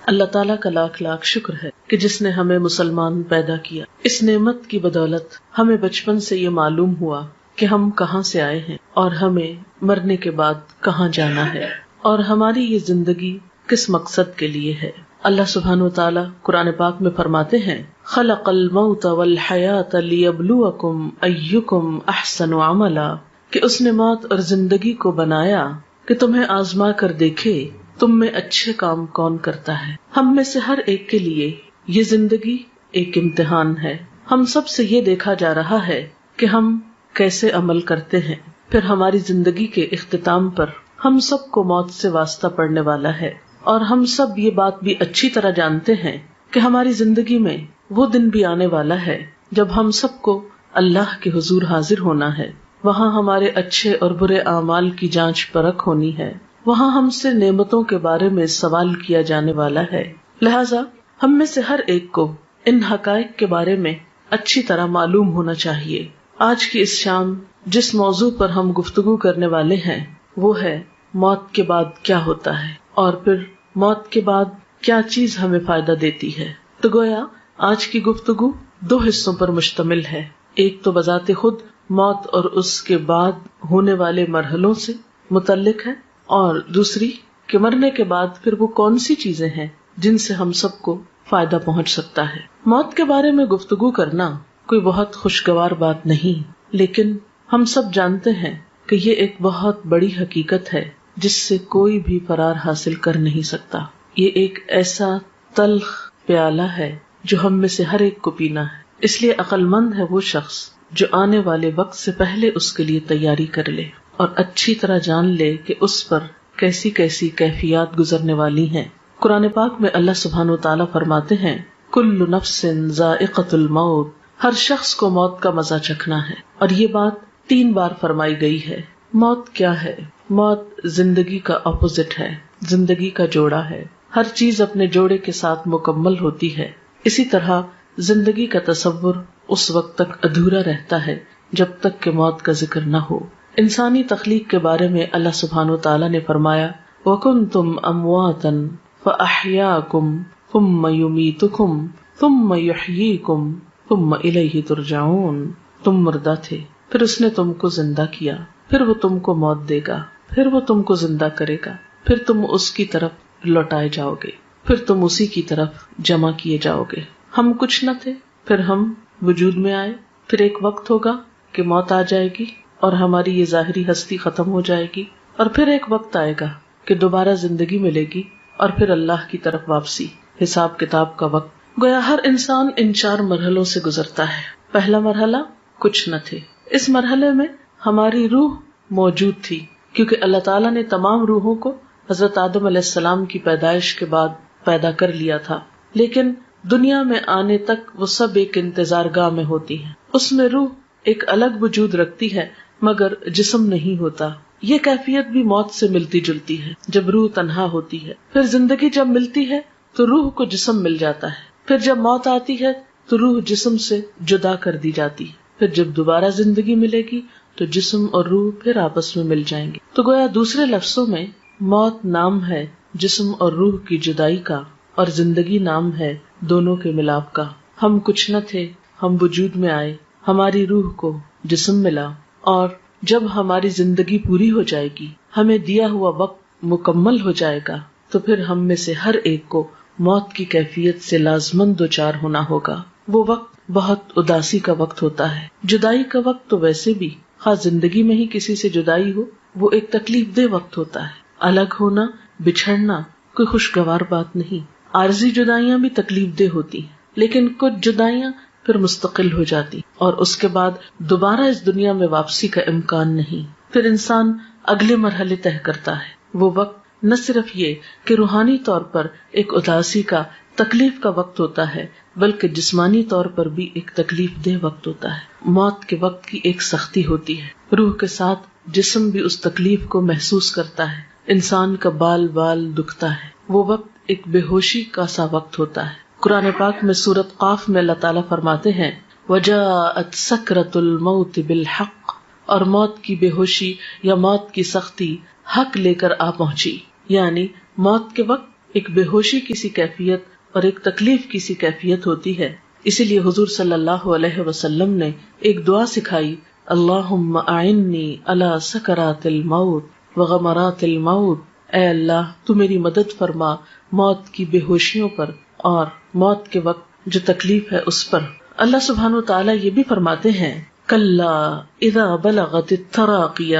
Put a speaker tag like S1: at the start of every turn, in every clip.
S1: اللہ تعالیٰ کا لاکھ لاکھ شکر ہے کہ جس نے ہمیں مسلمان پیدا کیا. اس نعمت کی بدولت ہمیں بچپن سے یہ معلوم ہوا کہ ہم کہاں سے آئے ہیں اور ہمیں مرنے کے بعد کہاں جانا ہے اور ہماری یہ زندگی کس مقصد کے لیے ہے. اللہ سبحانہ و تعالیٰ قرآن پاک میں فرماتے ہیں خلق الموت والحیات لیبلوکم ایکم احسن عملا، کہ اس نے موت اور زندگی کو بنایا کہ تمہیں آزما کر دیکھے تم میں اچھے کام کون کرتا ہے. ہم میں سے ہر ایک کے لیے یہ زندگی ایک امتحان ہے. ہم سب سے یہ دیکھا جا رہا ہے کہ ہم کیسے عمل کرتے ہیں. پھر ہماری زندگی کے اختتام پر ہم سب کو موت سے واسطہ پڑنے والا ہے، اور ہم سب یہ بات بھی اچھی طرح جانتے ہیں کہ ہماری زندگی میں وہ دن بھی آنے والا ہے جب ہم سب کو اللہ کے حضور حاضر ہونا ہے. وہاں ہمارے اچھے اور برے اعمال کی جانچ پرکھ ہونی ہے. وہاں ہم سے نعمتوں کے بارے میں سوال کیا جانے والا ہے. لہٰذا ہم میں سے ہر ایک کو ان حقائق کے بارے میں اچھی طرح معلوم ہونا چاہیے. آج کی اس شام جس موضوع پر ہم گفتگو کرنے والے ہیں وہ ہے موت کے بعد کیا ہوتا ہے، اور پھر موت کے بعد کیا چیز ہمیں فائدہ دیتی ہے. تو گویا آج کی گفتگو 2 حصوں پر مشتمل ہے. ایک تو بذات خود موت اور اس کے بعد ہونے والے مرحلوں سے متعلق ہے، اور دوسری کہ مرنے کے بعد پھر وہ کون سی چیزیں ہیں جن سے ہم سب کو فائدہ پہنچ سکتا ہے. موت کے بارے میں گفتگو کرنا کوئی بہت خوشگوار بات نہیں، لیکن ہم سب جانتے ہیں کہ یہ ایک بہت بڑی حقیقت ہے جس سے کوئی بھی فرار حاصل کر نہیں سکتا. یہ ایک ایسا تلخ پیالہ ہے جو ہم میں سے ہر ایک کو پینا ہے. اس لیے عقل مند ہے وہ شخص جو آنے والے وقت سے پہلے اس کے لیے تیاری کر لے اور اچھی طرح جان لے کہ اس پر کیسی کیسی کیفیات گزرنے والی ہیں. قرآن پاک میں اللہ سبحانہ وتعالیٰ فرماتے ہیں کل نفس ذائقۃ الموت، ہر شخص کو موت کا مزہ چکھنا ہے. اور یہ بات 3 بار فرمائی گئی ہے. موت کیا ہے؟ موت زندگی کا اپوزٹ ہے، زندگی کا جوڑا ہے. ہر چیز اپنے جوڑے کے ساتھ مکمل ہوتی ہے. اسی طرح زندگی کا تصور اس وقت تک ادھورا رہتا ہے جب تک کہ موت کا ذکر نہ ہو. انسانی تخلیق کے بارے میں اللہ سبحانہ وتعالیٰ نے فرمایا وَكُنْتُمْ أَمْوَاتًا فَأَحْيَاكُمْ ثُمَّ يُمِيتُكُمْ ثُمَّ يُحْيِيكُمْ ثُمَّ إِلَيْهِ تُرْجَعُونَ. تم مردہ تھے، پھر اس نے تم کو زندہ کیا، پھر وہ تم کو موت دے گا، پھر وہ تم کو زندہ کرے گا، پھر تم اس کی طرف لوٹائے جاؤ گے، پھر تم اسی کی طرف جمع کیے جاؤ گے. ہم کچھ نہ تھے، پھر ہم وجود میں آئے، پھر ایک وقت ہوگا کہ موت آ جائے گی اور ہماری یہ ظاہری ہستی ختم ہو جائے گی، اور پھر ایک وقت آئے گا کہ دوبارہ زندگی ملے گی اور پھر اللہ کی طرف واپسی، حساب کتاب کا وقت. گویا ہر انسان ان 4 مرحلوں سے گزرتا ہے. پہلا مرحلہ کچھ نہ تھے. اس مرحلے میں ہماری روح موجود تھی کیونکہ اللہ تعالیٰ نے تمام روحوں کو حضرت آدم علیہ السلام کی پیدائش کے بعد پیدا کر لیا تھا، لیکن دنیا میں آنے تک وہ سب ایک انتظار گاہ میں ہوتی ہیں. اس میں روح ایک الگ وجود رکھتی ہے مگر جسم نہیں ہوتا. یہ کیفیت بھی موت سے ملتی جلتی ہے جب روح تنہا ہوتی ہے. پھر زندگی جب ملتی ہے تو روح کو جسم مل جاتا ہے. پھر جب موت آتی ہے تو روح جسم سے جدا کر دی جاتی ہے. پھر جب دوبارہ زندگی ملے گی تو جسم اور روح پھر آپس میں مل جائیں گے. تو گویا دوسرے لفظوں میں موت نام ہے جسم اور روح کی جدائی کا، اور زندگی نام ہے دونوں کے ملاپ کا. ہم کچھ نہ تھے، ہم وجود میں آئے، ہماری روح کو جسم ملا، اور جب ہماری زندگی پوری ہو جائے گی، ہمیں دیا ہوا وقت مکمل ہو جائے گا، تو پھر ہم میں سے ہر ایک کو موت کی کیفیت سے لازماً دوچار ہونا ہوگا. وہ وقت بہت اداسی کا وقت ہوتا ہے. جدائی کا وقت تو ویسے بھی خاص زندگی میں ہی کسی سے جدائی ہو وہ ایک تکلیف دہ وقت ہوتا ہے. الگ ہونا، بچھڑنا کوئی خوشگوار بات نہیں. عارضی جدائیاں بھی تکلیف دہ ہوتی ہیں، لیکن کچھ جدائیاں پھر مستقل ہو جاتی اور اس کے بعد دوبارہ اس دنیا میں واپسی کا امکان نہیں. پھر انسان اگلے مرحلے طے کرتا ہے. وہ وقت نہ صرف یہ کہ روحانی طور پر ایک اداسی کا، تکلیف کا وقت ہوتا ہے، بلکہ جسمانی طور پر بھی ایک تکلیف دہ وقت ہوتا ہے. موت کے وقت کی ایک سختی ہوتی ہے. روح کے ساتھ جسم بھی اس تکلیف کو محسوس کرتا ہے. انسان کا بال بال دکھتا ہے. وہ وقت ایک بے ہوشی کا سا وقت ہوتا ہے. قرآن پاک میں سورۃ قاف میں اللہ تعالیٰ فرماتے ہیں وَجَاءَتْ سَكْرَةُ الْمَوْتِ بِالْحَقِّ، اور موت کی بے ہوشی یا موت کی سختی حق لے کر آ پہنچی. یعنی موت کے وقت ایک بے ہوشی کی سی کیفیت اور ایک تکلیف کی سی کیفیت ہوتی ہے. اسی لیے حضور صلی اللہ علیہ وسلم نے ایک دعا سکھائی، اللہم اعنی علی سکرات الموت وغمرات الموت. اے اللہ تو میری مدد فرما موت کی بے ہوشیوں پر اور موت کے وقت جو تکلیف ہے اس پر. اللہ سبحانہ وتعالی یہ بھی فرماتے ہیں، کلا اذا بلغت التراقی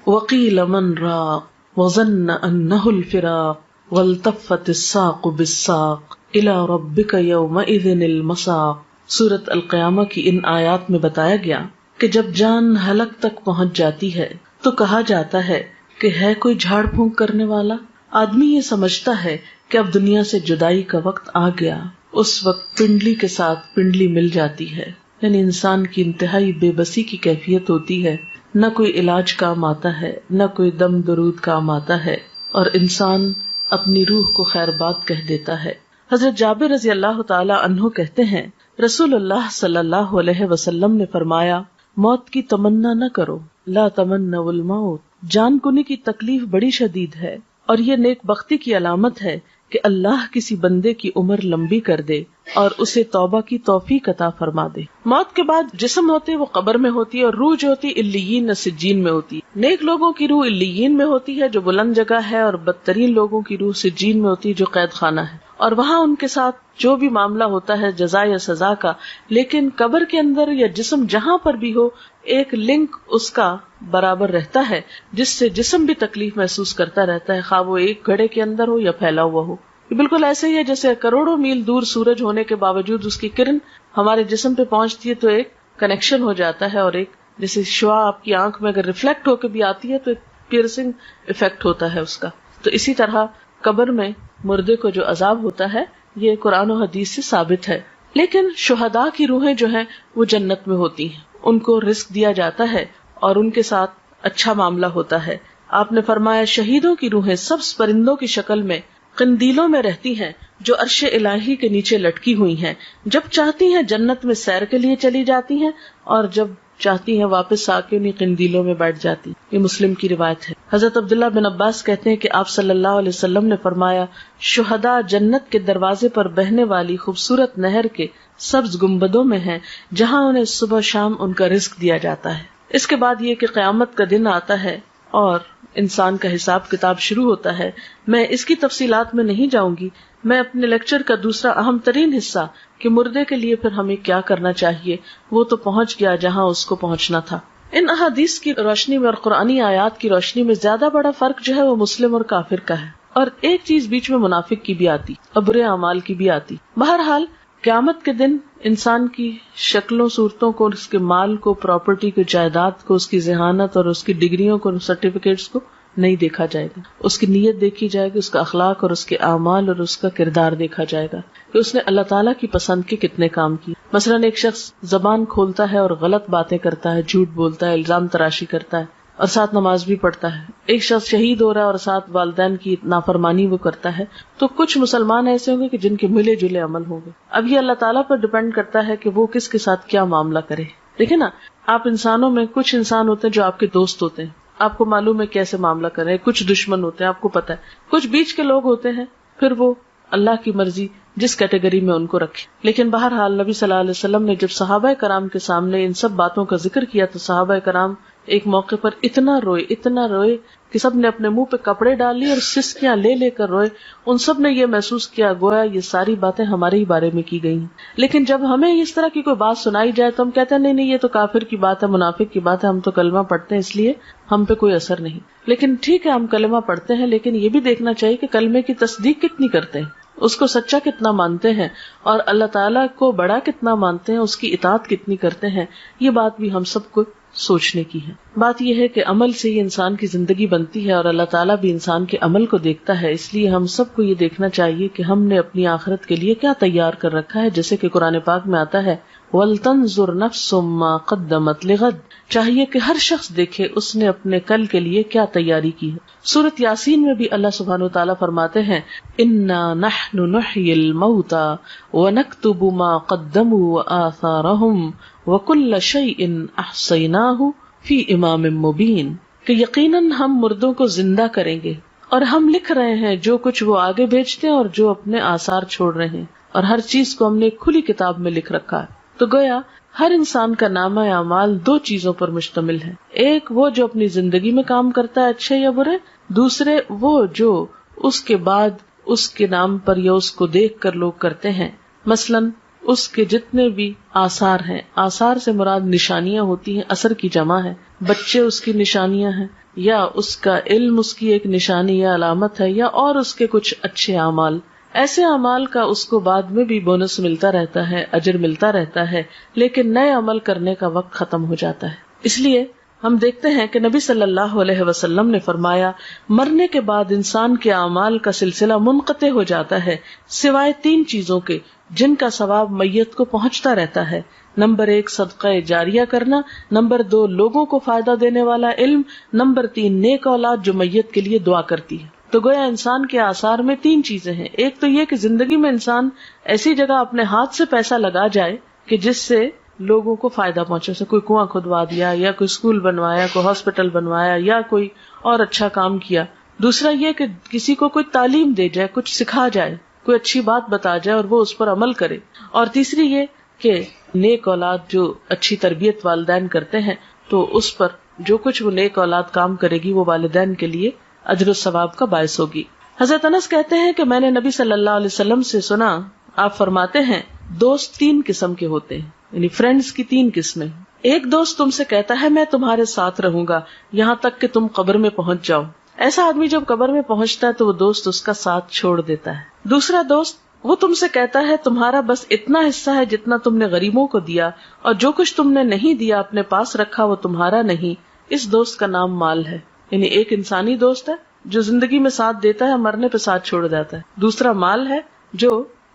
S1: وقیل من راق وظن انہ الفراق والتفت الساق بالساق الی ربک یومئذ المساق. سورۃ القیامہ کی ان آیات میں بتایا گیا کہ جب جان حلق تک پہنچ جاتی ہے تو کہا جاتا ہے کہ ہے کوئی جھاڑ پھونک کرنے والا. آدمی یہ سمجھتا ہے کہ اب دنیا سے جدائی کا وقت آ گیا. اس وقت پنڈلی کے ساتھ پنڈلی مل جاتی ہے، یعنی انسان کی انتہائی بے بسی کی کیفیت ہوتی ہے. نہ کوئی علاج کام آتا ہے، نہ کوئی دم درود کام آتا ہے، اور انسان اپنی روح کو خیر بات کہہ دیتا ہے. حضرت جابر رضی اللہ تعالی عنہ کہتے ہیں، رسول اللہ صلی اللہ علیہ وسلم نے فرمایا، موت کی تمنا نہ کرو، لا تمنوا الموت. جان کنی کی تکلیف بڑی شدید ہے، اور یہ نیک بختی کی علامت ہے کہ اللہ کسی بندے کی عمر لمبی کر دے اور اسے توبہ کی توفیق عطا فرما دے. موت کے بعد جسم ہوتے وہ قبر میں ہوتی ہے، اور روح جو ہوتی علیین و سجین میں ہوتی ہے. نیک لوگوں کی روح علیین میں ہوتی ہے جو بلند جگہ ہے، اور بدترین لوگوں کی روح سجین میں ہوتی ہے جو قید خانہ ہے، اور وہاں ان کے ساتھ جو بھی معاملہ ہوتا ہے جزا یا سزا کا. لیکن قبر کے اندر یا جسم جہاں پر بھی ہو ایک لنک اس کا برابر رہتا ہے جس سے جسم بھی تکلیف محسوس کرتا رہتا ہے، خواہ وہ ایک گھڑے کے اندر ہو یا پھیلا ہوا ہو. یہ بالکل ایسے ہی ہے جیسے کروڑوں میل دور سورج ہونے کے باوجود اس کی کرن ہمارے جسم پہ پہنچتی ہے تو ایک کنیکشن ہو جاتا ہے، اور ایک جیسے شعاع آپ کی آنکھ میں اگر ریفلیکٹ ہو کے بھی آتی ہے تو ایک پیئرسنگ افیکٹ ہوتا ہے اس کا. تو اسی طرح قبر میں مردے کو جو عذاب ہوتا ہے یہ قرآن و حدیث سے ثابت ہے. لیکن شہداء کی روحیں جو ہیں وہ جنت میں ہوتی ہیں، ان کو رزق دیا جاتا ہے اور ان کے ساتھ اچھا معاملہ ہوتا ہے. آپ نے فرمایا شہیدوں کی روحیں سبز پرندوں کی شکل میں قندیلوں میں رہتی ہیں جو عرش الہی کے نیچے لٹکی ہوئی ہیں. جب چاہتی ہیں جنت میں سیر کے لیے چلی جاتی ہیں، اور جب چاہتی ہیں واپس آ کے انہیں قندیلوں میں بیٹھ جاتی. یہ مسلم کی روایت ہے. حضرت عبداللہ بن عباس کہتے ہیں کہ آپ صلی اللہ علیہ وسلم نے فرمایا، شہداء جنت کے دروازے پر بہنے والی خوبصورت نہر کے سبز گنبدوں میں ہیں جہاں انہیں صبح شام ان کا رزق دیا جاتا ہے. اس کے بعد یہ کہ قیامت کا دن آتا ہے اور انسان کا حساب کتاب شروع ہوتا ہے. میں اس کی تفصیلات میں نہیں جاؤں گی. میں اپنے لیکچر کا دوسرا اہم ترین حصہ کہ مردے کے لیے پھر ہمیں کیا کرنا چاہیے وہ تو پہنچ گیا جہاں اس کو پہنچنا تھا. ان احادیث کی روشنی میں اور قرآنی آیات کی روشنی میں زیادہ بڑا فرق جو ہے وہ مسلم اور کافر کا ہے، اور ایک چیز بیچ میں منافق کی بھی آتی اور برے اعمال کی بھی آتی. بہرحال قیامت کے دن انسان کی شکلوں صورتوں کو، اس کے مال کو، پراپرٹی کو، جائیداد کو، اس کی ذہانت اور اس کی ڈگریوں کو، سرٹیفکیٹس کو نہیں دیکھا جائے گا. اس کی نیت دیکھی جائے گی، اس کا اخلاق اور اس کے اعمال اور اس کا کردار دیکھا جائے گا کہ اس نے اللہ تعالیٰ کی پسند کے کتنے کام کیے. مثلا ایک شخص زبان کھولتا ہے اور غلط باتیں کرتا ہے، جھوٹ بولتا ہے، الزام تراشی کرتا ہے اور ساتھ نماز بھی پڑھتا ہے. ایک شخص شہید ہو رہا ہے اور ساتھ والدین کی نافرمانی وہ کرتا ہے. تو کچھ مسلمان ایسے ہوں گے کہ جن کے ملے جلے عمل ہوں گے. اب یہ اللہ تعالیٰ پر ڈپینڈ کرتا ہے کہ وہ کس کے ساتھ کیا معاملہ کرے. دیکھیں نا، آپ انسانوں میں کچھ انسان ہوتے ہیں جو آپ کے دوست ہوتے ہیں، آپ کو معلوم ہے کیسے معاملہ کریں. کچھ دشمن ہوتے ہیں، آپ کو پتا ہے. کچھ بیچ کے لوگ ہوتے ہیں، پھر وہ اللہ کی مرضی جس کیٹیگری میں ان کو رکھے. لیکن بہرحال نبی صلی اللہ علیہ وسلم نے جب صحابہ کرام کے سامنے ان سب باتوں کا ذکر کیا تو صحابہ کرام ایک موقع پر اتنا روئے کہ سب نے اپنے منہ پہ کپڑے ڈال لیے اور سسکیاں لے لے کر روئے. ان سب نے یہ محسوس کیا گویا یہ ساری باتیں ہمارے ہی بارے میں کی گئی ہیں. لیکن جب ہمیں اس طرح کی کوئی بات سنائی جائے تو ہم کہتے ہیں نہیں یہ تو کافر کی بات ہے، منافق کی بات ہے، ہم تو کلمہ پڑھتے ہیں اس لیے ہم پہ کوئی اثر نہیں. لیکن ٹھیک ہے ہم کلمہ پڑھتے ہیں، لیکن یہ بھی دیکھنا چاہیے کہ کلمے کی تصدیق کتنی کرتے ہیں، اس کو سچا کتنا مانتے ہیں، اور اللہ تعالیٰ کو بڑا کتنا مانتے ہیں، اس کی اطاعت کتنی کرتے ہیں. یہ بات بھی ہم سب کو سوچنے کی ہے. بات یہ ہے کہ عمل سے ہی انسان کی زندگی بنتی ہے اور اللہ تعالیٰ بھی انسان کے عمل کو دیکھتا ہے. اس لیے ہم سب کو یہ دیکھنا چاہیے کہ ہم نے اپنی آخرت کے لیے کیا تیار کر رکھا ہے. جیسے کہ قرآن پاک میں آتا ہے وَلْتَنْظُرْ نَفْسٌ مَا قَدَّمَتْ لِغَدٍ، چاہیے کہ ہر شخص دیکھے اس نے اپنے کل کے لیے کیا تیاری کی ہے. سورۃ یاسین میں بھی اللہ سبحانہ وتعالیٰ فرماتے ہیں إِنَّا نَحْنُ نُحْيِي الْمَوْتَى وَنَكْتُبُ مَا قَدَّمُوا وَآثَارَهُمْ وَكُلَّ شَيْءٍ أَحْصَيْنَاهُ فِي إِمَامٍ مُبِينٍ، کہ یقیناً ہم مردوں کو زندہ کریں گے اور ہم لکھ رہے ہیں جو کچھ وہ آگے بھیجتے ہیں اور جو اپنے آثار چھوڑ رہے ہیں، اور ہر چیز کو ہم نے ایک کھلی کتاب میں لکھ رکھا ہے. تو گویا ہر انسان کا نامہ اعمال دو چیزوں پر مشتمل ہے، ایک وہ جو اپنی زندگی میں کام کرتا ہے اچھے یا برے، دوسرے وہ جو اس کے بعد اس کے نام پر یا اس کو دیکھ کر لوگ کرتے ہیں. مثلاً اس کے جتنے بھی آثار ہیں، آثار سے مراد نشانیاں ہوتی ہیں، اثر کی جمع ہے. بچے اس کی نشانیاں ہیں، یا اس کا علم اس کی ایک نشانی یا علامت ہے، یا اور اس کے کچھ اچھے اعمال. ایسے اعمال کا اس کو بعد میں بھی بونس ملتا رہتا ہے، اجر ملتا رہتا ہے، لیکن نئے عمل کرنے کا وقت ختم ہو جاتا ہے. اس لیے ہم دیکھتے ہیں کہ نبی صلی اللہ علیہ وسلم نے فرمایا مرنے کے بعد انسان کے اعمال کا سلسلہ منقطع ہو جاتا ہے سوائے تین چیزوں کے جن کا ثواب میت کو پہنچتا رہتا ہے. نمبر 1 صدقہ جاریہ کرنا، نمبر 2 لوگوں کو فائدہ دینے والا علم، نمبر 3 نیک اولاد جو میت کے لیے دعا کرتی ہے. تو گویا انسان کے آثار میں تین چیزیں ہیں. ایک تو یہ کہ زندگی میں انسان ایسی جگہ اپنے ہاتھ سے پیسہ لگا جائے کہ جس سے لوگوں کو فائدہ پہنچے، جیسے کوئی کنواں کھدوا دیا، یا کوئی اسکول بنوایا، کوئی ہاسپٹل بنوایا، یا کوئی اور اچھا کام کیا. دوسرا یہ کہ کسی کو کوئی تعلیم دے جائے، کچھ سکھا جائے، کوئی اچھی بات بتا جائے اور وہ اس پر عمل کرے. اور تیسری یہ کہ نیک اولاد جو اچھی تربیت والدین کرتے ہیں تو اس پر جو کچھ وہ نیک اولاد کام کرے گی وہ والدین کے لیے اجر و ثواب کا باعث ہوگی. حضرت انس کہتے ہیں کہ میں نے نبی صلی اللہ علیہ وسلم سے سنا، آپ فرماتے ہیں دوست تین قسم کے ہوتے ہیں، یعنی فرینڈز کی تین قسمیں. ایک دوست تم سے کہتا ہے میں تمہارے ساتھ رہوں گا یہاں تک کہ تم قبر میں پہنچ جاؤ. ایسا آدمی جب قبر میں پہنچتا ہے تو وہ دوست اس کا ساتھ چھوڑ دیتا ہے. دوسرا دوست وہ تم سے کہتا ہے تمہارا بس اتنا حصہ ہے جتنا تم نے غریبوں کو دیا، اور جو کچھ تم نے نہیں دیا اپنے پاس رکھا وہ تمہارا نہیں. اس دوست کا نام مال ہے. یعنی ایک انسانی دوست ہے جو زندگی میں ساتھ دیتا ہے، مرنے پہ ساتھ چھوڑ جاتا ہے. دوسرا مال ہے جو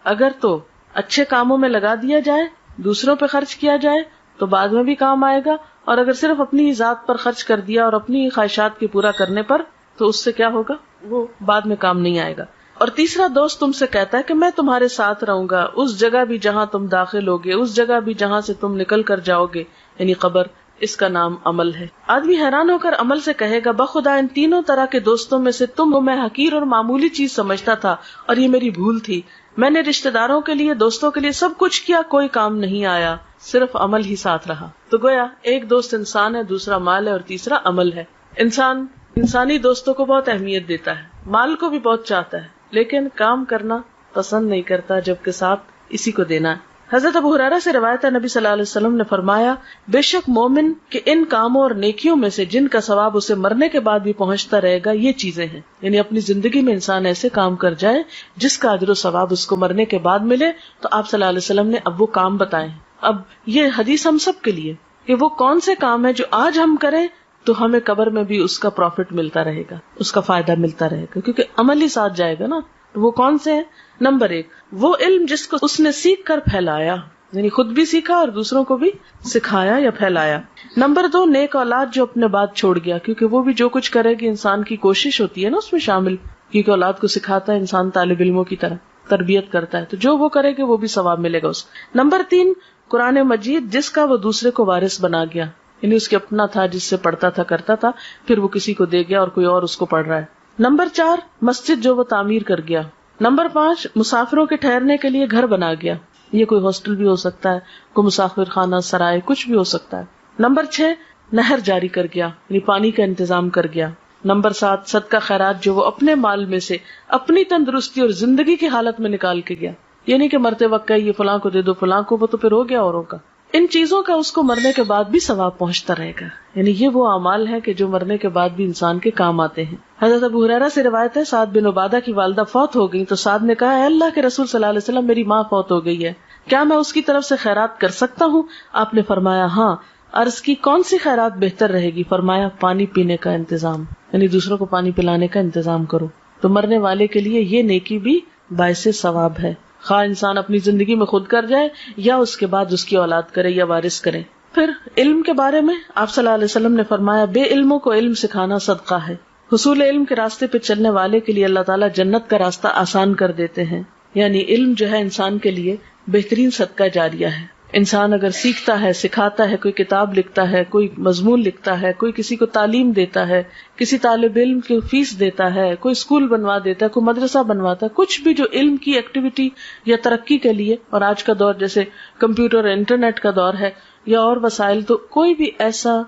S1: اگر تو اچھے کاموں میں لگا دیا جائے، دوسروں پہ خرچ کیا جائے تو بعد میں بھی کام آئے گا، اور اگر صرف اپنی ہی ذات پر خرچ کر دیا اور اپنی ہی خواہشات کے پورا کرنے پر تو اس سے کیا ہوگا، وہ بعد میں کام نہیں آئے گا. اور تیسرا دوست تم سے کہتا ہے کہ میں تمہارے ساتھ رہوں گا اس جگہ بھی جہاں تم داخل ہوگے، اس جگہ بھی جہاں سے تم نکل کر جاؤ گے، یعنی قبر. اس کا نام عمل ہے. آدمی حیران ہو کر عمل سے کہے گا بخدا ان تینوں طرح کے دوستوں میں سے تم کو میں حقیر اور معمولی چیز سمجھتا تھا اور یہ میری بھول تھی. میں نے رشتہ داروں کے لیے، دوستوں کے لیے سب کچھ کیا، کوئی کام نہیں آیا، صرف عمل ہی ساتھ رہا. تو گویا ایک دوست انسان ہے، دوسرا مال ہے، اور تیسرا عمل ہے. انسان انسانی دوستوں کو بہت اہمیت دیتا ہے، مال کو بھی بہت چاہتا ہے، لیکن کام کرنا پسند نہیں کرتا جبکہ ساتھ اسی کو دینا ہے. حضرت ابو ہریرہ سے روایت ہے نبی صلی اللہ علیہ وسلم نے فرمایا بے شک مومن کے ان کاموں اور نیکیوں میں سے جن کا ثواب اسے مرنے کے بعد بھی پہنچتا رہے گا یہ چیزیں ہیں. یعنی اپنی زندگی میں انسان ایسے کام کر جائے جس کا اجر و ثواب اس کو مرنے کے بعد ملے. تو آپ صلی اللہ علیہ وسلم نے اب وہ کام بتائے ہیں. اب یہ حدیث ہم سب کے لیے کہ وہ کون سے کام ہیں جو آج ہم کریں تو ہمیں قبر میں بھی اس کا پروفٹ ملتا رہے گا، اس کا فائدہ ملتا رہے گا، کیونکہ عمل ہی ساتھ جائے گا نا. تو وہ کون سے ہیں؟ نمبر 1 وہ علم جس کو اس نے سیکھ کر پھیلایا، یعنی خود بھی سیکھا اور دوسروں کو بھی سکھایا یا پھیلایا. نمبر 2 نیک اولاد جو اپنے بعد چھوڑ گیا، کیونکہ وہ بھی جو کچھ کرے گی انسان کی کوشش ہوتی ہے نا اس میں شامل، کیونکہ اولاد کو سکھاتا ہے انسان، طالب علموں کی طرح تربیت کرتا ہے، تو جو وہ کرے گی وہ بھی ثواب ملے گا اس کو. نمبر 3 قرآن مجید جس کا وہ دوسرے کو وارث بنا گیا، یعنی اس کے اپنا تھا جس سے پڑھتا تھا کرتا تھا، پھر وہ کسی کو دے گیا اور کوئی اور اس کو پڑھ رہا ہے. نمبر 4 مسجد جو وہ تعمیر کر گیا. نمبر 5 مسافروں کے ٹھہرنے کے لیے گھر بنا گیا، یہ کوئی ہاسٹل بھی ہو سکتا ہے، کوئی مسافر خانہ، سرائے، کچھ بھی ہو سکتا ہے. نمبر 6 نہر جاری کر گیا، یعنی پانی کا انتظام کر گیا. نمبر 7 صدقہ خیرات جو وہ اپنے مال میں سے اپنی تندرستی اور زندگی کی حالت میں نکال کے گیا، یعنی کہ مرتے وقت یہ فلاں کو دے دو، فلاں کو، وہ تو پھر ہو گیا اوروں کا. ان چیزوں کا اس کو مرنے کے بعد بھی ثواب پہنچتا رہے گا. یعنی یہ وہ اعمال ہے کہ جو مرنے کے بعد بھی انسان کے کام آتے ہیں. حضرت ابو ہریرہ سے روایت ہے سعد بن عبادہ کی والدہ فوت ہو گئی تو سعد نے کہا اے اللہ کے رسول صلی اللہ علیہ وسلم میری ماں فوت ہو گئی ہے، کیا میں اس کی طرف سے خیرات کر سکتا ہوں؟ آپ نے فرمایا ہاں. عرض کی کون سی خیرات بہتر رہے گی؟ فرمایا پانی پینے کا انتظام، یعنی دوسروں کو پانی پلانے کا انتظام کرو. تو مرنے والے کے لیے یہ نیکی بھی باعث ثواب ہے، خواہ انسان اپنی زندگی میں خود کر جائے یا اس کے بعد اس کی اولاد کرے یا وارث کرے. پھر علم کے بارے میں آپ صلی اللہ علیہ وسلم نے فرمایا بے علموں کو علم سکھانا صدقہ ہے. حصول علم کے راستے پہ چلنے والے کے لیے اللہ تعالیٰ جنت کا راستہ آسان کر دیتے ہیں. یعنی علم جو ہے انسان کے لیے بہترین صدقہ جاریہ ہے. انسان اگر سیکھتا ہے، سکھاتا ہے، کوئی کتاب لکھتا ہے، کوئی مضمون لکھتا ہے، کوئی کسی کو تعلیم دیتا ہے، کسی طالب علم کی فیس دیتا ہے، کوئی اسکول بنوا دیتا ہے، کوئی مدرسہ بنواتا ہے، کچھ بھی جو علم کی ایکٹیویٹی یا ترقی کے لیے، اور آج کا دور جیسے کمپیوٹر اور انٹرنیٹ کا دور ہے یا اور وسائل، تو کوئی بھی ایسا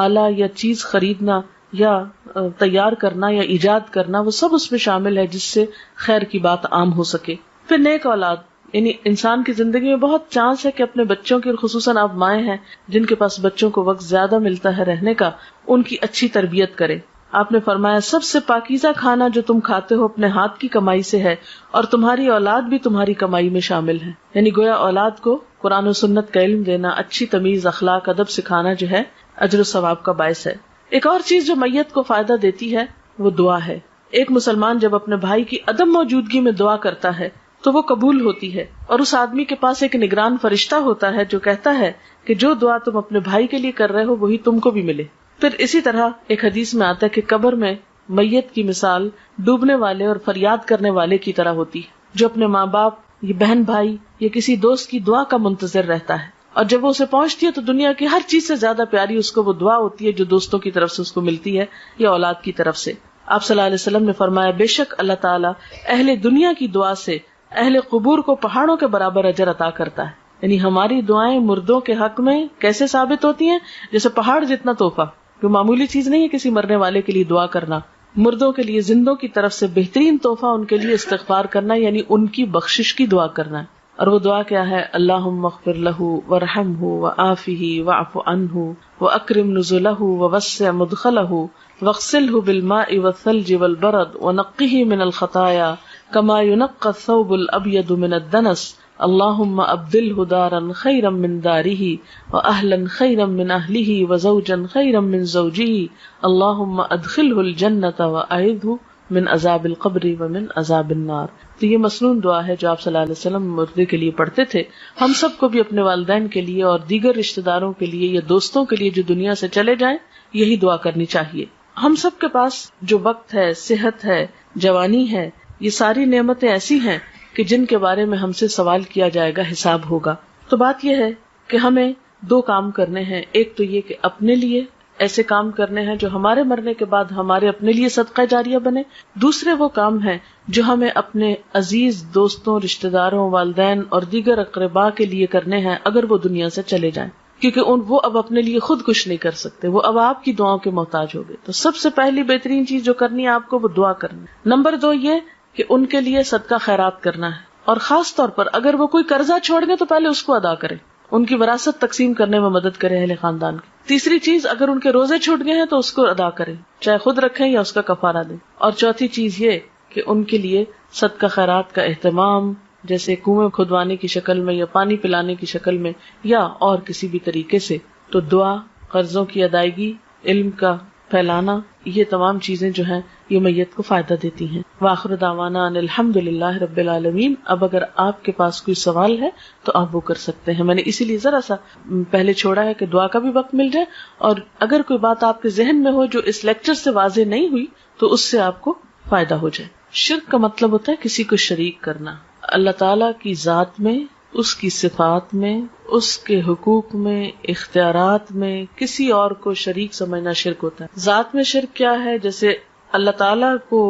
S1: آلہ یا چیز خریدنا یا تیار کرنا یا ایجاد کرنا، وہ سب اس میں شامل ہے جس سے خیر کی بات عام ہو سکے. پھر نیک اولاد، یعنی انسان کی زندگی میں بہت چانس ہے کہ اپنے بچوں کی، اور خصوصاً آپ مائیں ہیں جن کے پاس بچوں کو وقت زیادہ ملتا ہے رہنے کا، ان کی اچھی تربیت کرے. آپ نے فرمایا سب سے پاکیزہ کھانا جو تم کھاتے ہو اپنے ہاتھ کی کمائی سے ہے، اور تمہاری اولاد بھی تمہاری کمائی میں شامل ہے. یعنی گویا اولاد کو قرآن و سنت کا علم دینا، اچھی تمیز، اخلاق، ادب سکھانا جو ہے اجر و ثواب کا باعث ہے. ایک اور چیز جو میت کو فائدہ دیتی ہے وہ دعا ہے. ایک مسلمان جب اپنے بھائی کی عدم موجودگی میں دعا کرتا ہے تو وہ قبول ہوتی ہے، اور اس آدمی کے پاس ایک نگران فرشتہ ہوتا ہے جو کہتا ہے کہ جو دعا تم اپنے بھائی کے لیے کر رہے ہو وہی تم کو بھی ملے. پھر اسی طرح ایک حدیث میں آتا ہے کہ قبر میں میت کی مثال ڈوبنے والے اور فریاد کرنے والے کی طرح ہوتی ہے، جو اپنے ماں باپ یا بہن بھائی یا کسی دوست کی دعا کا منتظر رہتا ہے، اور جب وہ اسے پہنچتی ہے تو دنیا کی ہر چیز سے زیادہ پیاری اس کو وہ دعا ہوتی ہے جو دوستوں کی طرف سے اس کو ملتی ہے یا اولاد کی طرف سے. آپ صلی اللہ علیہ وسلم نے فرمایا بے شک اللہ تعالیٰ اہل دنیا کی دعا سے اہل قبور کو پہاڑوں کے برابر اجر عطا کرتا ہے. یعنی ہماری دعائیں مردوں کے حق میں کیسے ثابت ہوتی ہیں؟ جیسے پہاڑ جتنا تحفہ، جو معمولی چیز نہیں ہے کسی مرنے والے کے لیے دعا کرنا. مردوں کے لیے زندوں کی طرف سے بہترین تحفہ ان کے لیے استغفار کرنا، یعنی ان کی بخشش کی دعا کرنا ہے. اور وہ دعا کیا ہے؟ اللہم اغفر لہ وارحمہ وعافہ واعف عنہ واکرم نزلہ ووسع مدخلہ واغسلہ بالماء والثلج والبرد ونقہ من الخطایا کما ينقى الثوب الابيض من الدنس اللهم ابدله دارا خيرا من داره واهلا خيرا من اهله وزوجا خيرا من زوجه اللهم ادخله الجنة واعذه من عذاب القبر ومن عذاب النار. تو یہ مسنون دعا ہے جو آپ صلی اللہ علیہ وسلم مردے کے لیے پڑھتے تھے. ہم سب کو بھی اپنے والدین کے لیے اور دیگر رشتہ داروں کے لیے یا دوستوں کے لیے جو دنیا سے چلے جائیں یہی دعا کرنی چاہیے. ہم سب کے پاس جو وقت ہے، صحت ہے، جوانی ہے، یہ ساری نعمتیں ایسی ہیں کہ جن کے بارے میں ہم سے سوال کیا جائے گا، حساب ہوگا. تو بات یہ ہے کہ ہمیں دو کام کرنے ہیں. ایک تو یہ کہ اپنے لیے ایسے کام کرنے ہیں جو ہمارے مرنے کے بعد ہمارے اپنے لیے صدقہ جاریہ بنے. دوسرے وہ کام ہیں جو ہمیں اپنے عزیز دوستوں، رشتہ داروں، والدین اور دیگر اقرباء کے لیے کرنے ہیں اگر وہ دنیا سے چلے جائیں، کیونکہ وہ اب اپنے لیے خود کچھ نہیں کر سکتے، وہ اب آپ کی دعاؤں کے محتاج ہو گئے. تو سب سے پہلی بہترین چیز جو کرنی ہے آپ کو وہ دعا کرنا. نمبر 2 یہ کہ ان کے لیے صدقہ خیرات کرنا ہے، اور خاص طور پر اگر وہ کوئی قرضہ چھوڑ گئے تو پہلے اس کو ادا کریں، ان کی وراثت تقسیم کرنے میں مدد کریں اہل خاندان کی. تیسری چیز، اگر ان کے روزے چھوٹ گئے ہیں تو اس کو ادا کریں، چاہے خود رکھیں یا اس کا کفارہ دیں. اور چوتھی چیز یہ کہ ان کے لیے صدقہ خیرات کا اہتمام، جیسے کنویں کھدوانے کی شکل میں یا پانی پلانے کی شکل میں یا اور کسی بھی طریقے سے. تو دعا، قرضوں کی ادائیگی، علم کا پھیلانا، یہ تمام چیزیں جو ہیں یہ میت کو فائدہ دیتی ہیں. وآخر دعوانا ان الحمدللہ رب العالمین. اب اگر آپ کے پاس کوئی سوال ہے تو آپ وہ کر سکتے ہیں. میں نے اسی لیے ذرا سا پہلے چھوڑا ہے کہ دعا کا بھی وقت مل جائے، اور اگر کوئی بات آپ کے ذہن میں ہو جو اس لیکچر سے واضح نہیں ہوئی تو اس سے آپ کو فائدہ ہو جائے. شرک کا مطلب ہوتا ہے کسی کو شریک کرنا. اللہ تعالیٰ کی ذات میں، اس کی صفات میں، اس کے حقوق میں، اختیارات میں کسی اور کو شریک سمجھنا شرک ہوتا ہے. ذات میں شرک کیا ہے؟ جیسے اللہ تعالیٰ کو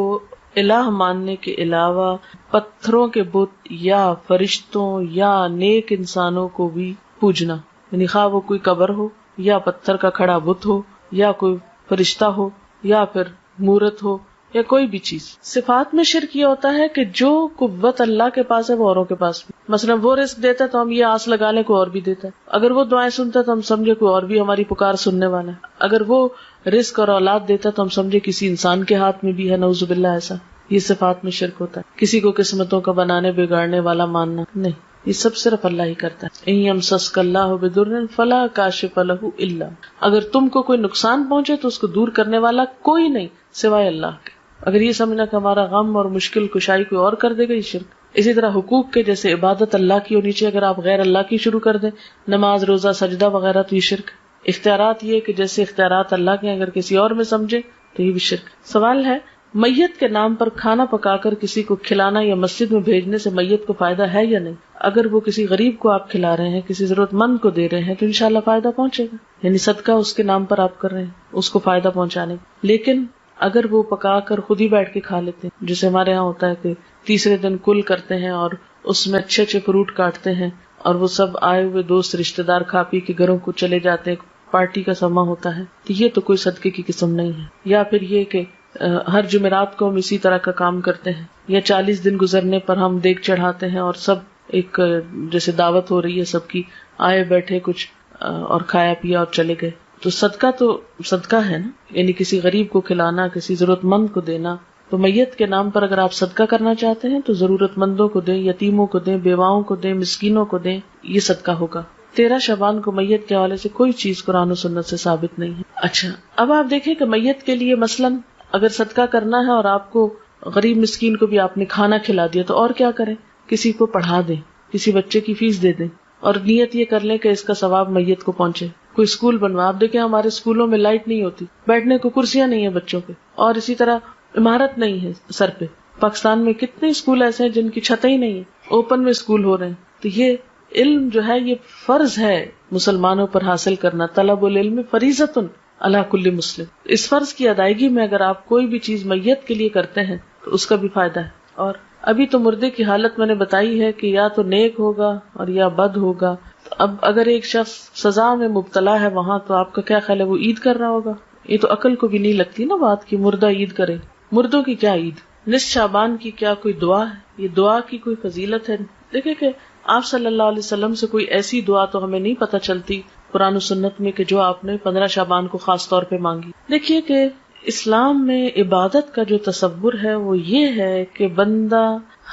S1: الہ ماننے کے علاوہ پتھروں کے بت یا فرشتوں یا نیک انسانوں کو بھی پوجنا، یعنی خواہ وہ کوئی قبر ہو یا پتھر کا کھڑا بت ہو یا کوئی فرشتہ ہو یا پھر مورت ہو یا کوئی بھی چیز. صفات میں شرک یہ ہوتا ہے کہ جو قوت اللہ کے پاس ہے وہ اوروں کے پاس بھی. مثلا وہ رزق دیتا ہے تو ہم یہ آس لگا لیں کوئی اور بھی دیتا ہے. اگر وہ دعائیں سنتا ہے تو ہم سمجھے کوئی اور بھی ہماری پکار سننے والا ہے. اگر وہ رزق اور اولاد دیتا ہے تو ہم سمجھے کسی انسان کے ہاتھ میں بھی ہے، نعوذ باللہ. ایسا یہ صفات میں شرک ہوتا ہے. کسی کو قسمتوں کا بنانے بگاڑنے والا ماننا نہیں، یہ سب صرف اللہ ہی کرتا ہے. ان یمسسک اللہ بضر فلا کاشف لہ الا، اگر تم کو کوئی نقصان پہنچے تو اس کو دور کرنے والا کوئی نہیں سوائے اللہ کے. اگر یہ سمجھنا کہ ہمارا غم اور مشکل کشائی کوئی اور کر دے گا، یہ شرک. اسی طرح حقوق کے، جیسے عبادت اللہ کی ہونی چاہیے، اگر آپ غیر اللہ کی شروع کر دیں، نماز، روزہ، سجدہ وغیرہ، تو یہ شرک. اختیارات یہ کہ جیسے اختیارات اللہ کے اگر کسی اور میں سمجھے تو یہ بھی شرک. سوال ہے میت کے نام پر کھانا پکا کر کسی کو کھلانا یا مسجد میں بھیجنے سے میت کو فائدہ ہے یا نہیں؟ اگر وہ کسی غریب کو آپ کھلا رہے ہیں، کسی ضرورت مند کو دے رہے ہیں تو انشاءاللہ فائدہ پہنچے گا، یعنی صدقہ اس کے نام پر آپ کر رہے ہیں اس کو فائدہ پہنچانے کا۔ لیکن اگر وہ پکا کر خود ہی بیٹھ کے کھا لیتے ہیں، جیسے ہمارے یہاں ہوتا ہے کہ تیسرے دن کل کرتے ہیں اور اس میں اچھے اچھے فروٹ کاٹتے ہیں اور وہ سب آئے ہوئے دوست رشتہ دار کھا پی کے گھروں کو چلے جاتے ہیں، پارٹی کا سما ہوتا ہے، تو یہ تو کوئی صدقے کی قسم نہیں ہے۔ یا پھر یہ کہ ہر جمعرات کو ہم اسی طرح کا کام کرتے ہیں، یا 40 دن گزرنے پر ہم دیگ چڑھاتے ہیں اور سب ایک جیسے دعوت ہو رہی ہے سب کی، آئے بیٹھے کچھ اور کھایا پیا اور چلے گئے، تو صدقہ ہے نا، یعنی کسی غریب کو کھلانا، کسی ضرورت مند کو دینا۔ تو میت کے نام پر اگر آپ صدقہ کرنا چاہتے ہیں تو ضرورت مندوں کو دیں، یتیموں کو دیں، بیواؤں کو دیں، مسکینوں کو دیں، یہ صدقہ ہوگا۔ 13 شعبان کو میت کے حوالے سے کوئی چیز قرآن و سنت سے ثابت نہیں ہے۔ اچھا، اب آپ دیکھیں کہ میت کے لیے مثلاً اگر صدقہ کرنا ہے اور آپ کو غریب مسکین کو بھی آپ نے کھانا کھلا دیا تو اور کیا کریں؟ کسی کو پڑھا دیں، کسی بچے کی فیس دے دیں، اور نیت یہ کر لیں کہ اس کا ثواب میت کو پہنچے۔ کوئی اسکول بنوا، آپ دیکھیں ہمارے اسکولوں میں لائٹ نہیں ہوتی، بیٹھنے کو کرسیاں نہیں ہیں بچوں کے، اور اسی طرح عمارت نہیں ہے سر پہ۔ پاکستان میں کتنے اسکول ایسے ہیں جن کی چھتیں ہی نہیں ہیں، اوپن میں اسکول ہو رہے ہیں۔ تو یہ علم جو ہے یہ فرض ہے مسلمانوں پر حاصل کرنا، طلب العلم فریضۃ علی کل مسلم۔ اس فرض کی ادائیگی میں اگر آپ کوئی بھی چیز میت کے لیے کرتے ہیں تو اس کا بھی فائدہ ہے۔ اور ابھی تو مردے کی حالت میں نے بتائی ہے کہ یا تو نیک ہوگا اور یا بد ہوگا۔ تو اب اگر ایک شخص سزا میں مبتلا ہے وہاں، تو آپ کا کیا خیال ہے وہ عید کر رہا ہوگا؟ یہ تو عقل کو بھی نہیں لگتی نا بات کی مردہ عید کرے۔ مردوں کی کیا عید؟ نصف شعبان کی کیا کوئی دعا ہے؟ یہ دعا کی کوئی فضیلت ہے؟ دیکھیں کہ آپ صلی اللہ علیہ وسلم سے کوئی ایسی دعا تو ہمیں نہیں پتہ چلتی قرآن و سنت میں کہ جو آپ نے 15 شعبان کو خاص طور پہ مانگی۔ دیکھیے کہ اسلام میں عبادت کا جو تصور ہے وہ یہ ہے کہ بندہ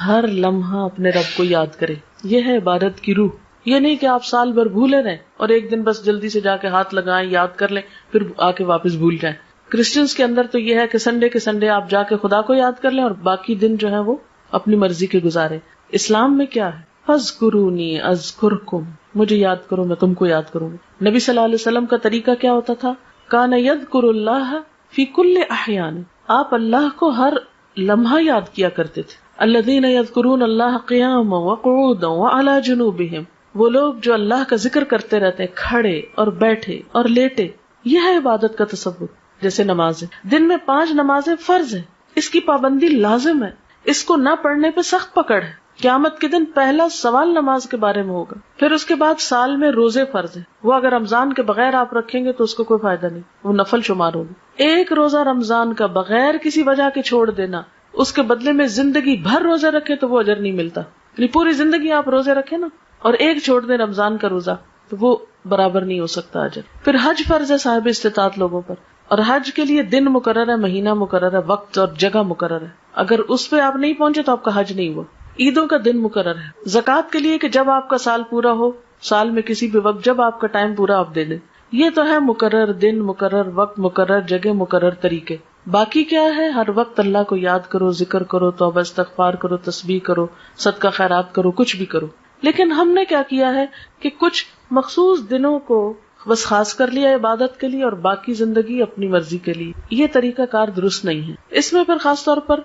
S1: ہر لمحہ اپنے رب کو یاد کرے، یہ ہے عبادت کی روح۔ یہ نہیں کہ آپ سال بھر بھولے رہیں اور ایک دن بس جلدی سے جا کے ہاتھ لگائیں، یاد کر لیں، پھر آ کے واپس بھول جائیں۔ کرسچنس کے اندر تو یہ ہے کہ سنڈے کے سنڈے آپ جا کے خدا کو یاد کر لیں اور باقی دن جو ہے وہ اپنی مرضی کے گزارے۔ اسلام میں کیا ہے؟ فاذکرونی اذکرکم، مجھے یاد کرو میں تم کو یاد کروں گا۔ نبی صلی اللہ علیہ وسلم کا طریقہ کیا ہوتا تھا؟ کان یذکر اللہ فی کل احیان، آپ اللہ کو ہر لمحہ یاد کیا کرتے تھے۔ الذین یذکرون اللہ قیاما وقعودا وعلی جنوبہم، وہ لوگ جو اللہ کا ذکر کرتے رہتے ہیں کھڑے اور بیٹھے اور لیٹے۔ یہ ہے عبادت کا تصور۔ جیسے نماز ہے، دن میں 5 نمازیں فرض ہیں، اس کی پابندی لازم ہے، اس کو نہ پڑھنے پہ سخت پکڑ ہے۔ قیامت کے دن پہلا سوال نماز کے بارے میں ہوگا۔ پھر اس کے بعد سال میں روزے فرض ہیں، وہ اگر رمضان کے بغیر آپ رکھیں گے تو اس کو کوئی فائدہ نہیں، وہ نفل شمار ہوگی۔ ایک روزہ رمضان کا بغیر کسی وجہ کے چھوڑ دینا، اس کے بدلے میں زندگی بھر روزے رکھے تو وہ اجر نہیں ملتا۔ یعنی پوری زندگی آپ روزے رکھیں نا اور ایک چھوڑ دیں رمضان کا روزہ تو وہ برابر نہیں ہو سکتا اجر۔ پھر حج فرض ہے صاحب استطاعت لوگوں پر، اور حج کے لیے دن مقرر ہے، مہینہ مقرر ہے، وقت اور جگہ مقرر ہے۔ اگر اس پہ آپ نہیں پہنچے تو آپ کا حج نہیں ہوا۔ عیدوں کا دن مقرر ہے، زکوٰۃ کے لیے کہ جب آپ کا سال پورا ہو، سال میں کسی بھی وقت جب آپ کا ٹائم پورا آپ دے دیں۔ یہ تو ہے مقرر دن، مقرر وقت، مقرر جگہ، مقرر طریقے۔ باقی کیا ہے؟ ہر وقت اللہ کو یاد کرو، ذکر کرو، توبہ استغفار کرو، تسبیح کرو، صدقہ خیرات کرو، کچھ بھی کرو۔ لیکن ہم نے کیا کیا ہے کہ کچھ مخصوص دنوں کو بس خاص کر لیا عبادت کے لیے اور باقی زندگی اپنی مرضی کے لیے۔ یہ طریقہ کار درست نہیں ہے۔ اس میں پھر خاص طور پر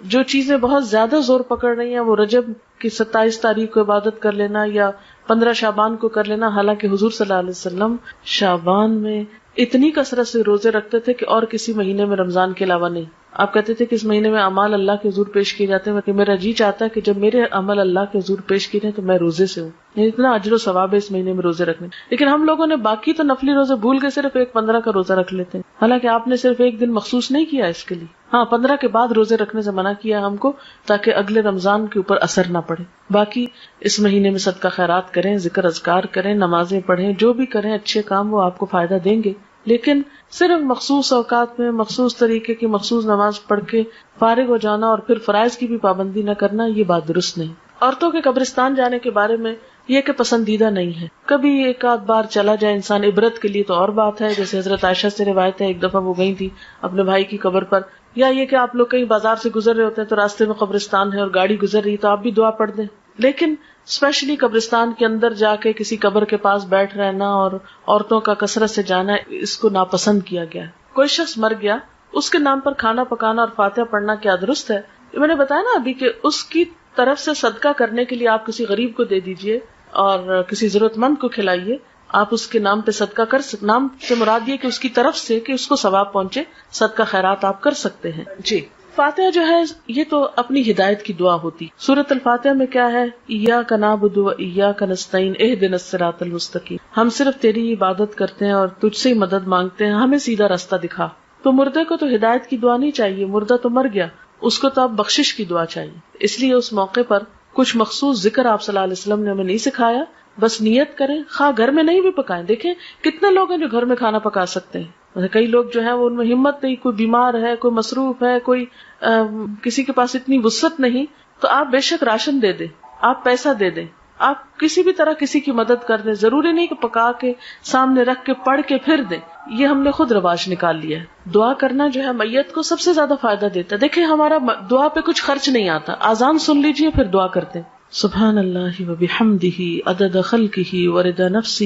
S1: جو چیزیں بہت زیادہ زور پکڑ رہی ہیں وہ رجب کی 27 تاریخ کو عبادت کر لینا یا 15 شعبان کو کر لینا، حالانکہ حضور صلی اللہ علیہ وسلم شعبان میں اتنی کثرت سے روزے رکھتے تھے کہ اور کسی مہینے میں رمضان کے علاوہ نہیں۔ آپ کہتے تھے کہ اس مہینے میں اعمال اللہ کے حضور پیش کیے جاتے ہیں کہ میرا جی چاہتا ہے کہ جب میرے عمل اللہ کے حضور پیش کیے جائیں تو میں روزے سے ہوں، یعنی اتنا اجر و ثواب ہے اس مہینے میں روزے رکھنے۔ لیکن ہم لوگوں نے باقی تو نفلی روزے بھول کے صرف ایک 15 کا روزہ رکھ لیتے ہیں، حالانکہ آپ نے صرف ایک دن مخصوص نہیں کیا اس کے لیے۔ ہاں 15 کے بعد روزے رکھنے سے منع کیا ہم کو تاکہ اگلے رمضان کے اوپر اثر نہ پڑے۔ باقی اس مہینے میں صدقہ خیرات کریں، ذکر اذکار کریں، نمازیں پڑھیں، جو بھی کریں اچھے کام وہ آپ کو فائدہ دیں گے۔ لیکن صرف مخصوص اوقات میں مخصوص طریقے کی مخصوص نماز پڑھ کے فارغ ہو جانا اور پھر فرائض کی بھی پابندی نہ کرنا، یہ بات درست نہیں۔ عورتوں کے قبرستان جانے کے بارے میں یہ کہ پسندیدہ نہیں ہے، کبھی ایک آدھ بار چلا جائے انسان عبرت کے لیے تو اور بات ہے، جیسے حضرت عائشہ سے روایت ہے ایک دفعہ وہ گئی تھی اپنے بھائی کی قبر پر، یا یہ کہ آپ لوگ کہیں بازار سے گزر رہے ہوتے ہیں تو راستے میں قبرستان ہے اور گاڑی گزر رہی تو آپ بھی دعا پڑھ دیں۔ لیکن اسپیشلی قبرستان کے اندر جا کے کسی قبر کے پاس بیٹھ رہنا اور عورتوں کا کثرت سے جانا، اس کو ناپسند کیا گیا ہے۔ کوئی شخص مر گیا اس کے نام پر کھانا پکانا اور فاتحہ پڑھنا کیا درست ہے؟ میں نے بتایا نا ابھی کہ اس کی طرف سے صدقہ کرنے کے لیے آپ کسی غریب کو دے دیجئے اور کسی ضرورت مند کو کھلائیے. آپ اس کے نام پہ صدقہ کر سکتے. نام سے مراد یہ کہ اس کی طرف سے کہ اس کو ثواب پہنچے، صدقہ خیرات آپ کر سکتے ہیں. جی فاتحہ جو ہے یہ تو اپنی ہدایت کی دعا ہوتی. سورۃ الفاتحہ میں کیا ہے؟ ایاک نعبد و ایاک نستعین اہدنا الصراط المستقیم. ہم صرف تیری عبادت کرتے ہیں اور تجھ سے ہی مدد مانگتے ہیں، ہمیں سیدھا راستہ دکھا. تو مردے کو تو ہدایت کی دعا نہیں چاہیے، مردہ تو مر گیا، اس کو تو اب بخشش کی دعا چاہیے. اس لیے اس موقع پر کچھ مخصوص ذکر آپ صلی اللہ علیہ وسلم نے ہمیں نہیں سکھایا. بس نیت کریں، خواہ گھر میں نہیں بھی پکائیں. دیکھیں کتنے لوگ ہیں جو گھر میں کھانا پکا سکتے ہیں. کئی لوگ جو ہیں وہ ان میں ہمت نہیں، کوئی بیمار ہے، کوئی مصروف ہے، کوئی کسی کے پاس اتنی وسعت نہیں. تو آپ بے شک راشن دے دیں، آپ پیسہ دے دیں، آپ کسی بھی طرح کسی کی مدد کر دیں. ضروری نہیں کہ پکا کے سامنے رکھ کے پڑھ کے پھر دیں. یہ ہم نے خود رواج نکال لیا ہے. دعا کرنا جو ہے میت کو سب سے زیادہ فائدہ دیتا ہے. دیکھیں ہمارا دعا پہ کچھ خرچ نہیں آتا. اذان سن لیجئے پھر دعا کرتے ہیں. سبحان اللہ وبحمدہ عدد خلقہ ورضا نفسہ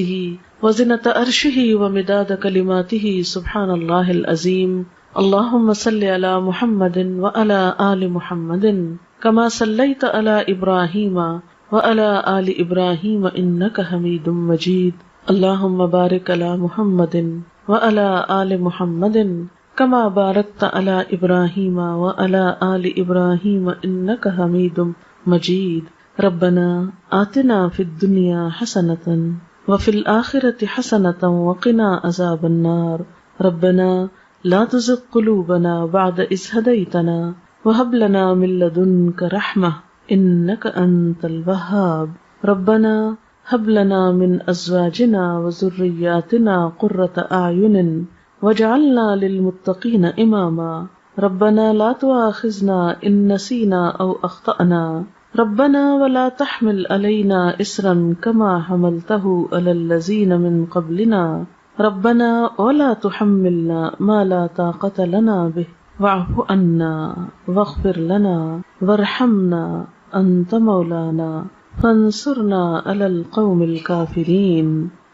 S1: وزنۃ عرشہ ومداد کلماتہ سبحان اللہ العظیم. اللہم صلی علی محمد وعلی آل محمد کما صلیت علی ابراہیم وعلی آل ابراہیم انک حمید مجید. اللہم بارک علی محمد وعلی آل محمد کما بارکت علی ابراہیم وعلی آل ابراہیم انک حمید مجید. ربنا آتنا فی الدنیا حسنۃ وفی الآخرۃ حسنۃ وقنا عذاب النار. ربنا لا تزغ قلوبنا بعد اذ ہدیتنا وہب لنا من لدنک رحمہ انک انت الوہاب. ربنا ہب لنا من ازواجنا وذریاتنا قرۃ اعین واجعلنا للمتقین اماما. ربنا لا تؤاخذنا ان نسینا او اخطأنا. ربنا ولا تحمل علينا إصرا كما حملته على الذين من قبلنا. ربنا ولا تحملنا ما لا طاقة لنا به واعف عنا واغفر لنا وارحمنا أنت مولانا فانصرنا على القوم الكافرين.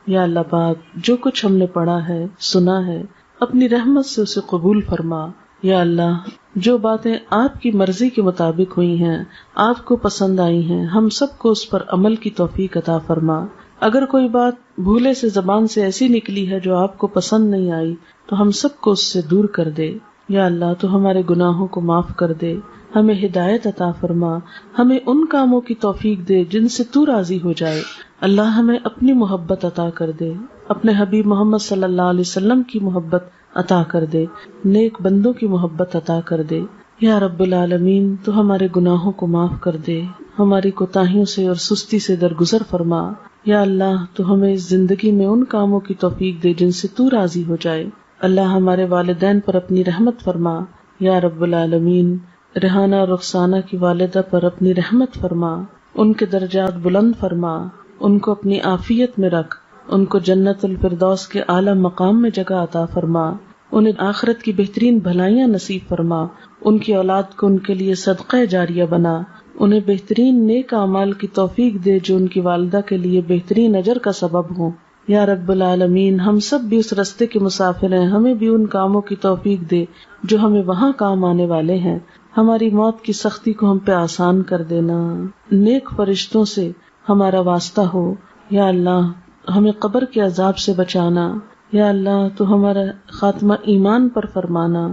S1: یا اللہ پاک جو کچھ ہم نے پڑھا ہے سنا ہے اپنی رحمت سے اسے قبول فرما. یا اللہ جو باتیں آپ کی مرضی کے مطابق ہوئی ہیں، آپ کو پسند آئی ہیں، ہم سب کو اس پر عمل کی توفیق عطا فرما. اگر کوئی بات بھولے سے زبان سے ایسی نکلی ہے جو آپ کو پسند نہیں آئی تو ہم سب کو اس سے دور کر دے. یا اللہ تو ہمارے گناہوں کو معاف کر دے، ہمیں ہدایت عطا فرما، ہمیں ان کاموں کی توفیق دے جن سے تو راضی ہو جائے. اللہ ہمیں اپنی محبت عطا کر دے، اپنے حبیب محمد صلی اللہ علیہ وسلم کی محبت عطا کر دے، نیک بندوں کی محبت عطا کر دے. یا رب العالمین تو ہمارے گناہوں کو معاف کر دے، ہماری کوتاہیوں سے اور سستی سے درگزر فرما. یا اللہ تو ہمیں اس زندگی میں ان کاموں کی توفیق دے جن سے تو راضی ہو جائے. اللہ ہمارے والدین پر اپنی رحمت فرما. یا رب العالمین ریحانہ اور رخسانہ کی والدہ پر اپنی رحمت فرما، ان کے درجات بلند فرما، ان کو اپنی عافیت میں رکھ، ان کو جنت الفردوس کے اعلیٰ مقام میں جگہ عطا فرما، انہیں آخرت کی بہترین بھلائیاں نصیب فرما، ان کی اولاد کو ان کے لیے صدقہ جاریہ بنا، انہیں بہترین نیک اعمال کی توفیق دے جو ان کی والدہ کے لیے بہترین اجر کا سبب ہوں. یا رب العالمین ہم سب بھی اس رستے کے مسافر ہیں، ہمیں بھی ان کاموں کی توفیق دے جو ہمیں وہاں کام آنے والے ہیں. ہماری موت کی سختی کو ہم پہ آسان کر دینا، نیک فرشتوں سے ہمارا واسطہ ہو. یا اللہ ہمیں قبر کے عذاب سے بچانا. یا اللہ تو ہمارا خاتمہ ایمان پر فرمانا،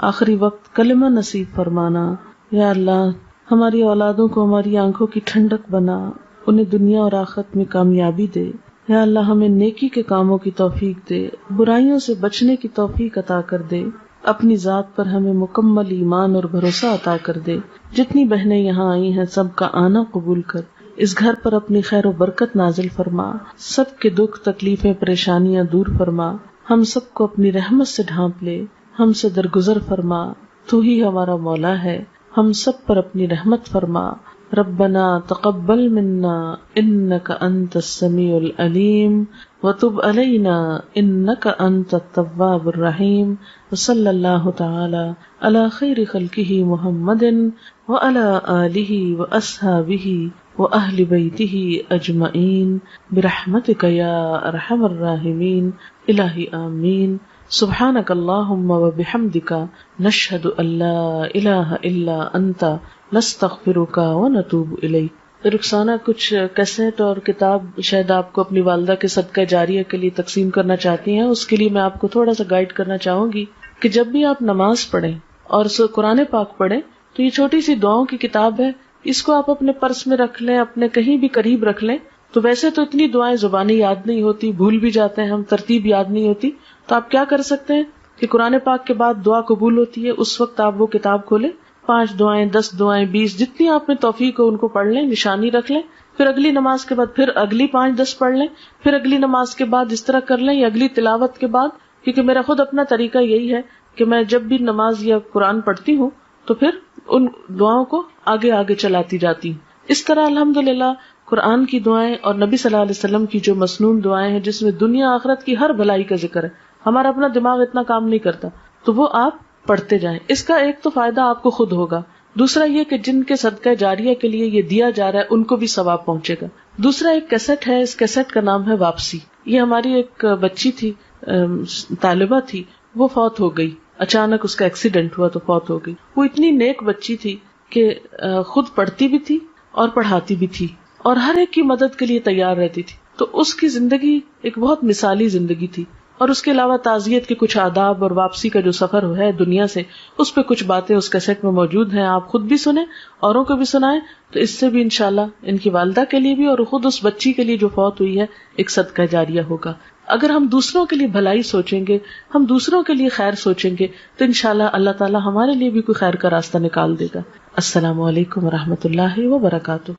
S1: آخری وقت کلمہ نصیب فرمانا. یا اللہ ہماری اولادوں کو ہماری آنکھوں کی ٹھنڈک بنا، انہیں دنیا اور آخرت میں کامیابی دے. یا اللہ ہمیں نیکی کے کاموں کی توفیق دے، برائیوں سے بچنے کی توفیق عطا کر دے. اپنی ذات پر ہمیں مکمل ایمان اور بھروسہ عطا کر دے. جتنی بہنیں یہاں آئی ہیں سب کا آنا قبول کر، اس گھر پر اپنی خیر و برکت نازل فرما، سب کے دکھ تکلیفیں پریشانیاں دور فرما، ہم سب کو اپنی رحمت سے ڈھانپ لے، ہم سے درگزر فرما. تو ہی ہمارا مولا ہے، ہم سب پر اپنی رحمت فرما. ربنا تقبل منا انک انت السمیع العلیم وتب علینا انک انت التواب الرحیم. وصلی اللہ تعالی علی خیر خلقہ محمد وعلی آلہ واصحابہ واہل بیتہ اجمعین برحمتک یا ارحم الراحمین. الہی آمین. سبحانک اللہم و بحمدک نشہد ان لا الہ الا انت نستغفرک و نتوب الیک۔ رخسانہ کچھ کیسٹ اور کتاب شاید آپ کو اپنی والدہ کے صدقہ جاریہ کے لیے تقسیم کرنا چاہتی ہیں، اس کے لیے میں آپ کو تھوڑا سا گائیڈ کرنا چاہوں گی کہ جب بھی آپ نماز پڑھیں اور قرآن پاک پڑھیں تو یہ چھوٹی سی دعاؤں کی کتاب ہے، اس کو آپ اپنے پرس میں رکھ لیں، اپنے کہیں بھی قریب رکھ لیں۔ تو ویسے تو اتنی دعائیں زبانی یاد نہیں ہوتی، بھول بھی جاتے ہیں ہم، ترتیب یاد نہیں ہوتی، تو آپ کیا کر سکتے ہیں کہ قرآن پاک کے بعد دعا قبول ہوتی ہے، اس وقت آپ وہ کتاب کھولیں، 5 دعائیں 10 دعائیں 20 جتنی آپ میں توفیق ہو ان کو پڑھ لیں، نشانی رکھ لیں، پھر اگلی نماز کے بعد پھر اگلی 5-10 پڑھ لیں، پھر اگلی نماز کے بعد اس طرح کر لیں، یا اگلی تلاوت کے بعد، کیونکہ میرا خود اپنا طریقہ یہی ہے کہ میں جب بھی نماز یا قرآن پڑھتی ہوں تو پھر ان دعاؤں کو آگے آگے چلاتی جاتی ہوں۔ اس طرح الحمدللہ قرآن کی دعائیں اور نبی صلی اللہ علیہ وسلم کی جو مسنون دعائیں ہیں جس میں دنیا آخرت کی ہر بھلائی کا ذکر ہے، ہمارا اپنا دماغ اتنا کام نہیں کرتا، تو وہ آپ پڑھتے جائیں۔ اس کا ایک تو فائدہ آپ کو خود ہوگا، دوسرا یہ کہ جن کے صدقہ جاریہ کے لیے یہ دیا جا رہا ہے ان کو بھی ثواب پہنچے گا۔ دوسرا ایک کیسٹ ہے، اس کیسٹ کا نام ہے واپسی۔ یہ ہماری ایک بچی تھی، طالبہ تھی، وہ فوت ہو گئی، اچانک اس کا ایکسیڈنٹ ہوا تو فوت ہو گئی۔ وہ اتنی نیک بچی تھی کہ خود پڑھتی بھی تھی اور پڑھاتی بھی تھی اور ہر ایک کی مدد کے لیے تیار رہتی تھی، تو اس کی زندگی ایک بہت مثالی زندگی تھی۔ اور اس کے علاوہ تعزیت کے کچھ آداب اور واپسی کا جو سفر ہے دنیا سے، اس پہ کچھ باتیں اس کیسٹ میں موجود ہیں، آپ خود بھی سنیں اوروں کو بھی سنائیں، تو اس سے بھی انشاءاللہ ان کی والدہ کے لیے بھی اور خود اس بچی کے لیے جو فوت ہوئی ہے ایک صدقہ جاریہ ہوگا۔ اگر ہم دوسروں کے لیے بھلائی سوچیں گے، ہم دوسروں کے لیے خیر سوچیں گے، تو انشاءاللہ اللہ تعالی ہمارے لیے بھی کوئی خیر کا راستہ نکال دے گا۔ السلام علیکم ورحمۃ اللہ وبرکاتہ۔